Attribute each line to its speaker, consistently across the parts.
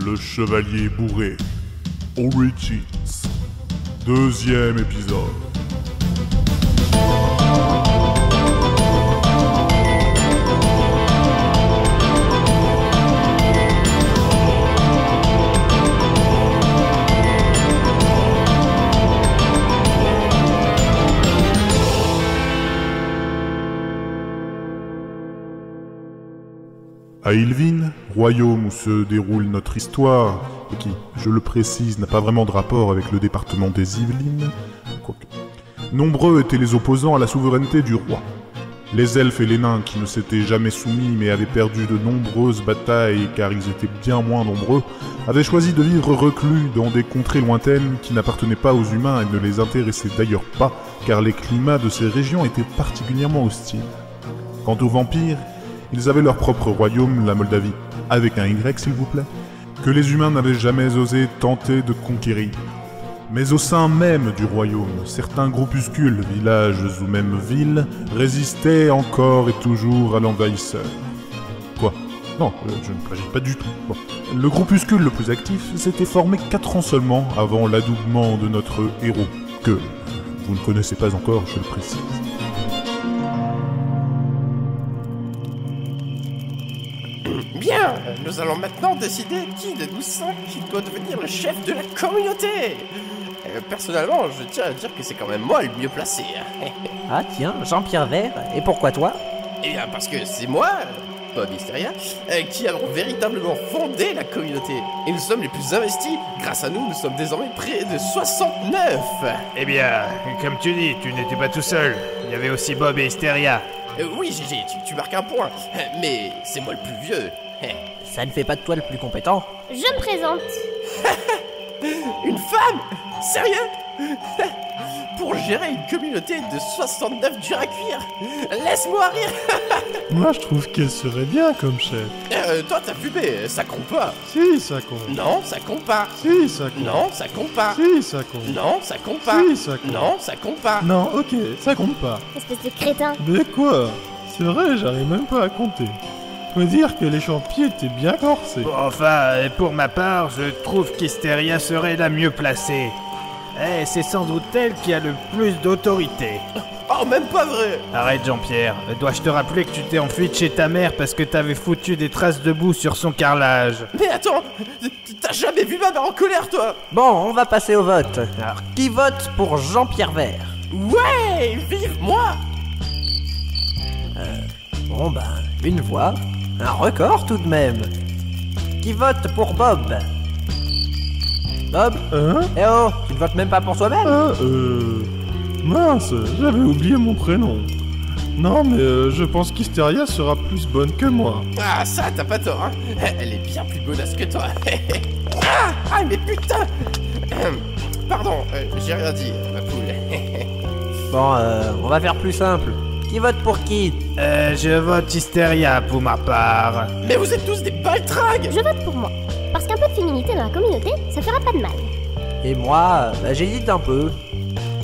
Speaker 1: Le Chevalier Bourré, Origins, 2e épisode. À Illvin, royaume où se déroule notre histoire, et qui, je le précise, n'a pas vraiment de rapport avec le département des Yvelines, quoique. Nombreux étaient les opposants à la souveraineté du roi. Les elfes et les nains qui ne s'étaient jamais soumis mais avaient perdu de nombreuses batailles car ils étaient bien moins nombreux, avaient choisi de vivre reclus dans des contrées lointaines qui n'appartenaient pas aux humains et ne les intéressaient d'ailleurs pas car les climats de ces régions étaient particulièrement hostiles. Quant aux vampires, ils avaient leur propre royaume, la Moldavie, avec un Y s'il vous plaît, que les humains n'avaient jamais osé tenter de conquérir. Mais au sein même du royaume, certains groupuscules, villages ou même villes, résistaient encore et toujours à l'envahisseur. Quoi ? Non, je ne plagie pas du tout. Bon. Le groupuscule le plus actif s'était formé 4 ans seulement avant l'adoubement de notre héros, que vous ne connaissez pas encore, je le précise.
Speaker 2: Bien, nous allons maintenant décider qui de nous 5 doit devenir le chef de la communauté. Personnellement, je tiens à dire que c'est quand même moi le mieux placé.
Speaker 3: Ah tiens, Jean-Pierre Vert, et pourquoi toi?
Speaker 2: Eh bien parce que c'est moi, Bob Hysteria, qui avons véritablement fondé la communauté. Et nous sommes les plus investis. Grâce à nous, nous sommes désormais près de 69.
Speaker 4: Eh bien, comme tu dis, tu n'étais pas tout seul. Il y avait aussi Bob et Hysteria.
Speaker 2: Oui, GG, tu marques un point. Mais c'est moi le plus vieux.
Speaker 3: Ça ne fait pas de toi le plus compétent.
Speaker 5: Je me présente.
Speaker 2: Une femme? Sérieux? Pour gérer une communauté de 69 durs à cuire? Laisse-moi rire.
Speaker 6: Moi je trouve qu'elle serait bien comme chef.
Speaker 2: Toi t'as fumé, ça compte pas.
Speaker 6: Si, ça compte.
Speaker 2: Non, ça compte pas.
Speaker 6: Si, ça compte.
Speaker 2: Non, ça compte pas.
Speaker 6: Si, ça compte.
Speaker 2: Non, ça compte pas.
Speaker 6: Si, ça compte.
Speaker 2: Non, ça compte pas.
Speaker 6: Non, ok, ça compte pas.
Speaker 5: Espèce de crétin.
Speaker 6: Mais quoi? C'est vrai, j'arrive même pas à compter. Faut dire que les champiers étaient bien corsés.
Speaker 4: Bon, enfin, pour ma part, je trouve qu'Hysteria serait la mieux placée. Eh, c'est sans doute elle qui a le plus d'autorité.
Speaker 2: Oh, même pas vrai.
Speaker 4: Arrête Jean-Pierre, dois-je te rappeler que tu t'es enfui de chez ta mère parce que t'avais foutu des traces de boue sur son carrelage?
Speaker 2: Mais attends, t'as jamais vu ma mère en colère, toi?
Speaker 3: Bon, on va passer au vote. Alors, qui vote pour Jean-Pierre Vert?
Speaker 2: Ouais, vive moi.
Speaker 3: Bon ben, une voix. Un record tout de même. Qui vote pour Bob? Bob?
Speaker 6: Hein?
Speaker 3: Eh oh, tu ne votes même pas pour toi-même?
Speaker 6: Mince, j'avais oublié mon prénom. Non, mais je pense qu'Hysteria sera plus bonne que moi.
Speaker 2: Ah, ça, t'as pas tort, hein. Elle est bien plus bonasse que toi. Ah, mais putain. Pardon, j'ai rien dit, ma poule.
Speaker 3: Bon, on va faire plus simple. Qui vote pour qui?
Speaker 4: Je vote Hysteria pour ma part.
Speaker 2: Mais vous êtes tous des baltringues.
Speaker 5: Je vote pour moi. Parce qu'un peu de féminité dans la communauté, ça fera pas de mal.
Speaker 3: Et moi, j'hésite un peu.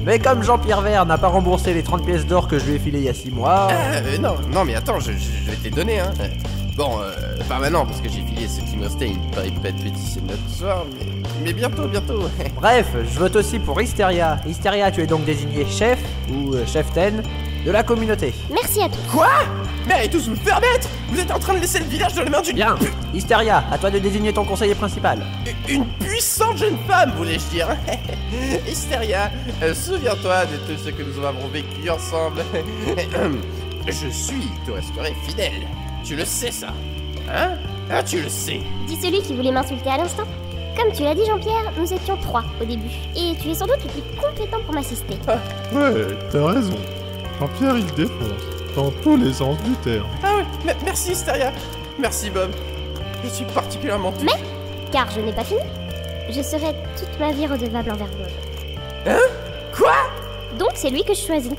Speaker 3: Mais comme Jean-Pierre Vert n'a pas remboursé les 30 pièces d'or que je lui ai filées il y a 6 mois...
Speaker 2: Non, mais attends, je vais te les donner, hein. Bon, pas maintenant, parce que j'ai filé ce qui me restait une pépette pétition notre soir, mais bientôt.
Speaker 3: Bref, je vote aussi pour Hysteria. Hysteria, tu es donc désigné chef, ou cheftaine, de la communauté.
Speaker 5: Merci à tous.
Speaker 2: Quoi? Mais allez tous vous faire mettre. Vous êtes en train de laisser le village dans les mains d'une...
Speaker 3: Bien, Hysteria, à toi de désigner ton conseiller principal.
Speaker 2: Une puissante jeune femme, voulais-je dire. Hysteria, souviens-toi de tout ce que nous avons vécu ensemble. Je te resterai fidèle. Tu le sais, ça? Hein? Ah, tu le sais.
Speaker 5: Dis celui qui voulait m'insulter à l'instant. Comme tu l'as dit, Jean-Pierre, nous étions 3 au début. Et tu es sans doute le plus compétent pour m'assister.
Speaker 6: Ouais, t'as raison. Jean-Pierre, il défonce. Dans tous les sens du terme.
Speaker 2: Ah ouais, merci Hysteria. Merci Bob. Je suis particulièrement touché.
Speaker 5: Mais, car je n'ai pas fini, je serai toute ma vie redevable envers Bob.
Speaker 2: Hein? Quoi?
Speaker 5: Donc c'est lui que je choisis.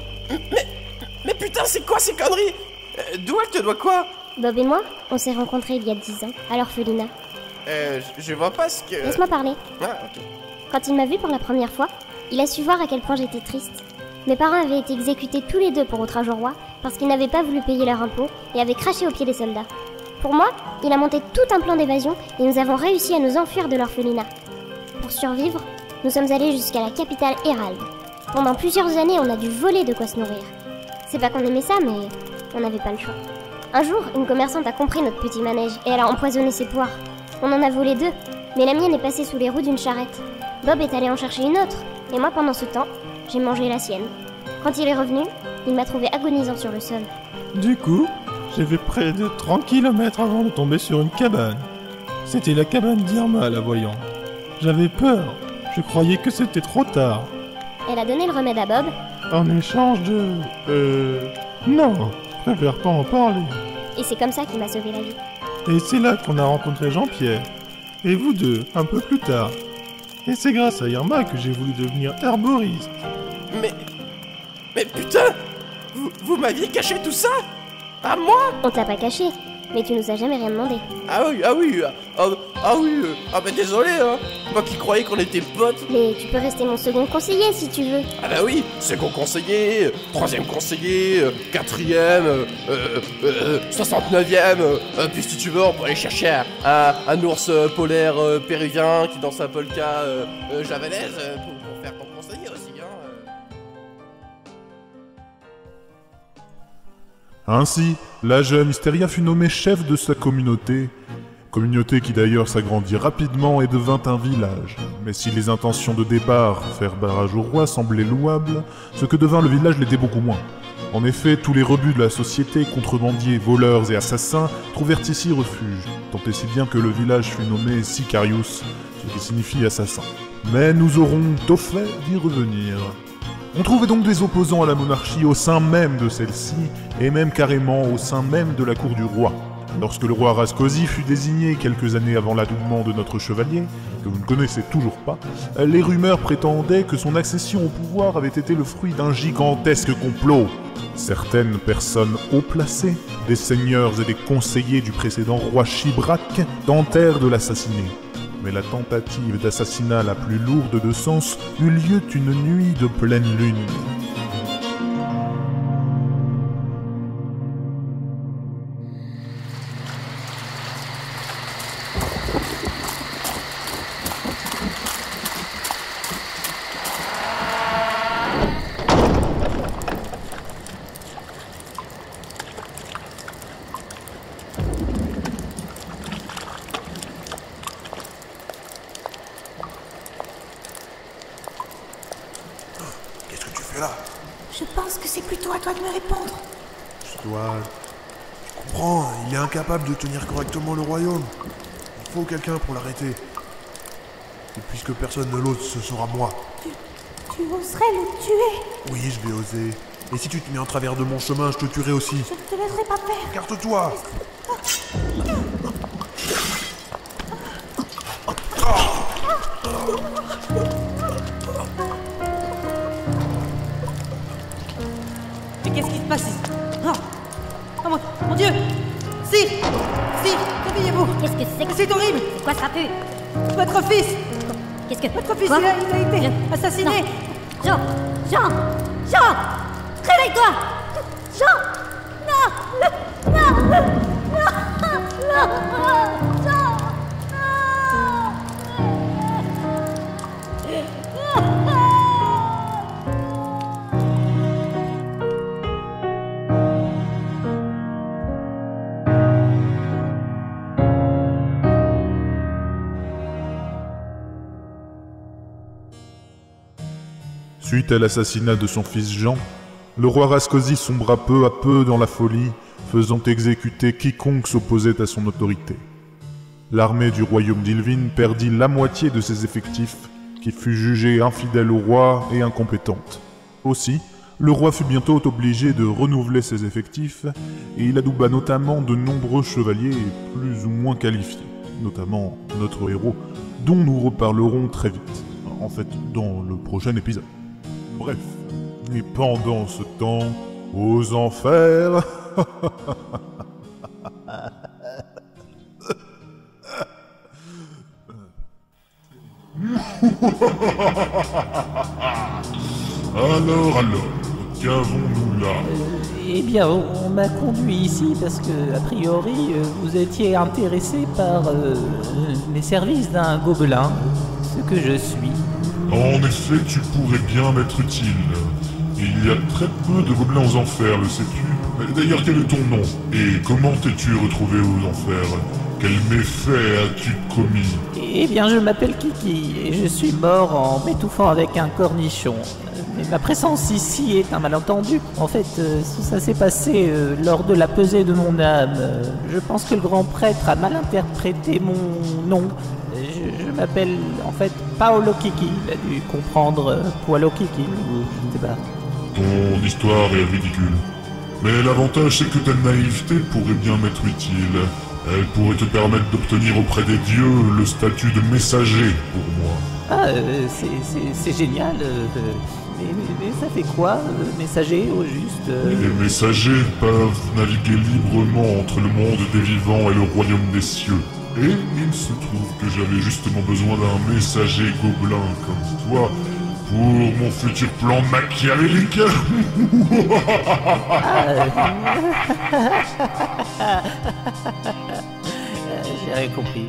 Speaker 2: Mais putain, c'est quoi ces conneries? D'où elle te doit quoi?
Speaker 5: Bob et moi, on s'est rencontrés il y a 10 ans, à l'orphelinat.
Speaker 2: Je vois pas ce que...
Speaker 5: Laisse-moi parler.
Speaker 2: Ah, ok.
Speaker 5: Quand il m'a vu pour la première fois, il a su voir à quel point j'étais triste. Mes parents avaient été exécutés tous les deux pour outrage au roi, parce qu'ils n'avaient pas voulu payer leur impôt et avaient craché aux pieds des soldats. Pour moi, il a monté tout un plan d'évasion et nous avons réussi à nous enfuir de l'orphelinat. Pour survivre, nous sommes allés jusqu'à la capitale Hérald. Pendant plusieurs années, on a dû voler de quoi se nourrir. C'est pas qu'on aimait ça, mais on n'avait pas le choix. Un jour, une commerçante a compris notre petit manège et elle a empoisonné ses poires. On en a volé 2, mais la mienne est passée sous les roues d'une charrette. Bob est allé en chercher une autre, et moi pendant ce temps, j'ai mangé la sienne. Quand il est revenu, il m'a trouvé agonisant sur le sol.
Speaker 6: Du coup, j'ai fait près de 30 km avant de tomber sur une cabane. C'était la cabane d'Irma, la voyante. J'avais peur. Je croyais que c'était trop tard.
Speaker 5: Elle a donné le remède à Bob.
Speaker 6: En échange de... Non, je préfère pas en parler.
Speaker 5: Et c'est comme ça qu'il m'a sauvé la vie.
Speaker 6: Et c'est là qu'on a rencontré Jean-Pierre. Et vous deux, un peu plus tard. Et c'est grâce à Irma que j'ai voulu devenir herboriste.
Speaker 2: Mais putain, vous m'aviez caché tout ça? À moi?
Speaker 5: On te l'a pas caché, mais tu nous as jamais rien demandé.
Speaker 2: Ah oui, bah désolé, hein. Moi qui croyais qu'on était potes.
Speaker 5: Mais tu peux rester mon second conseiller si tu veux.
Speaker 2: Ah bah oui, second conseiller, troisième conseiller, quatrième, 69e, puis si tu veux on pourrait aller chercher un ours polaire péruvien qui danse un polka javanaise pour faire ton conseiller aussi, hein.
Speaker 1: Ainsi, la jeune Hystéria fut nommée chef de sa communauté qui d'ailleurs s'agrandit rapidement et devint un village. Mais si les intentions de départ, faire barrage au roi, semblaient louables, ce que devint le village l'était beaucoup moins. En effet, tous les rebuts de la société, contrebandiers, voleurs et assassins, trouvèrent ici refuge, tant et si bien que le village fut nommé Sicarius, ce qui signifie assassin. Mais nous aurons tôt fait d'y revenir. On trouvait donc des opposants à la monarchie au sein même de celle-ci, et même carrément au sein même de la cour du roi. Lorsque le roi Rascosi fut désigné quelques années avant l'adoubement de notre chevalier, que vous ne connaissez toujours pas, les rumeurs prétendaient que son accession au pouvoir avait été le fruit d'un gigantesque complot. Certaines personnes haut placées, des seigneurs et des conseillers du précédent roi Chibrac, tentèrent de l'assassiner. Mais la tentative d'assassinat la plus lourde de sens eut lieu une nuit de pleine lune.
Speaker 7: Qu'est-ce que tu fais là?
Speaker 8: Je pense que c'est plutôt à toi de me répondre.
Speaker 7: Je comprends, il est incapable de tenir correctement le royaume. Il faut quelqu'un pour l'arrêter. Et puisque personne ne l'ose, ce sera moi.
Speaker 8: Tu oserais le tuer?
Speaker 7: Oui, je vais oser. Et si tu te mets en travers de mon chemin, je te tuerai aussi.
Speaker 8: Je ne te laisserai pas faire.
Speaker 7: Écarte-toi!
Speaker 9: Mais qu'est-ce qui se passe ici? Oh mon Dieu! Sire! Sire, réveillez-vous!
Speaker 5: Qu'est-ce que c'est que
Speaker 9: C'est horrible!
Speaker 5: C'est quoi ça pue?
Speaker 9: Votre fils!
Speaker 5: Qu'est-ce que...
Speaker 9: Votre fils,
Speaker 5: Quoi?
Speaker 9: il a été assassiné!
Speaker 5: Jean! Réveille-toi! Jean! Non! Jean!
Speaker 1: Suite à l'assassinat de son fils Jean, le roi Rascosi sombra peu à peu dans la folie, faisant exécuter quiconque s'opposait à son autorité. L'armée du royaume d'Ylvine perdit la moitié de ses effectifs, qui fut jugée infidèle au roi et incompétente. Aussi, le roi fut bientôt obligé de renouveler ses effectifs, et il adouba notamment de nombreux chevaliers plus ou moins qualifiés, notamment notre héros, dont nous reparlerons très vite, en fait dans le prochain épisode. Bref, et pendant ce temps, aux enfers... Alors, qu'avons-nous là?
Speaker 10: Eh bien, on m'a conduit ici parce que, a priori, vous étiez intéressé par les services d'un gobelin, ce que je suis.
Speaker 1: En effet, tu pourrais bien m'être utile. Il y a très peu de gobelins aux enfers, le sais-tu? D'ailleurs, quel est ton nom? Et comment t'es-tu retrouvé aux enfers? Quel méfait as-tu commis?
Speaker 10: Eh bien, je m'appelle Kiki et je suis mort en m'étouffant avec un cornichon. Mais ma présence ici est un malentendu. En fait, ça s'est passé lors de la pesée de mon âme. Je pense que le grand prêtre a mal interprété mon nom. Je m'appelle en fait Paolo Kiki. Il a dû comprendre Paolo Kiki, ou je ne sais pas.
Speaker 1: Ton histoire est ridicule. Mais l'avantage, c'est que ta naïveté pourrait bien m'être utile. Elle pourrait te permettre d'obtenir auprès des dieux le statut de messager pour moi.
Speaker 10: Ah, c'est génial. Mais ça fait quoi, messager, au juste
Speaker 1: Les messagers peuvent naviguer librement entre le monde des vivants et le royaume des cieux. Et il se trouve que j'avais justement besoin d'un messager gobelin comme toi pour mon futur plan machiavélique.
Speaker 10: J'ai rien compris.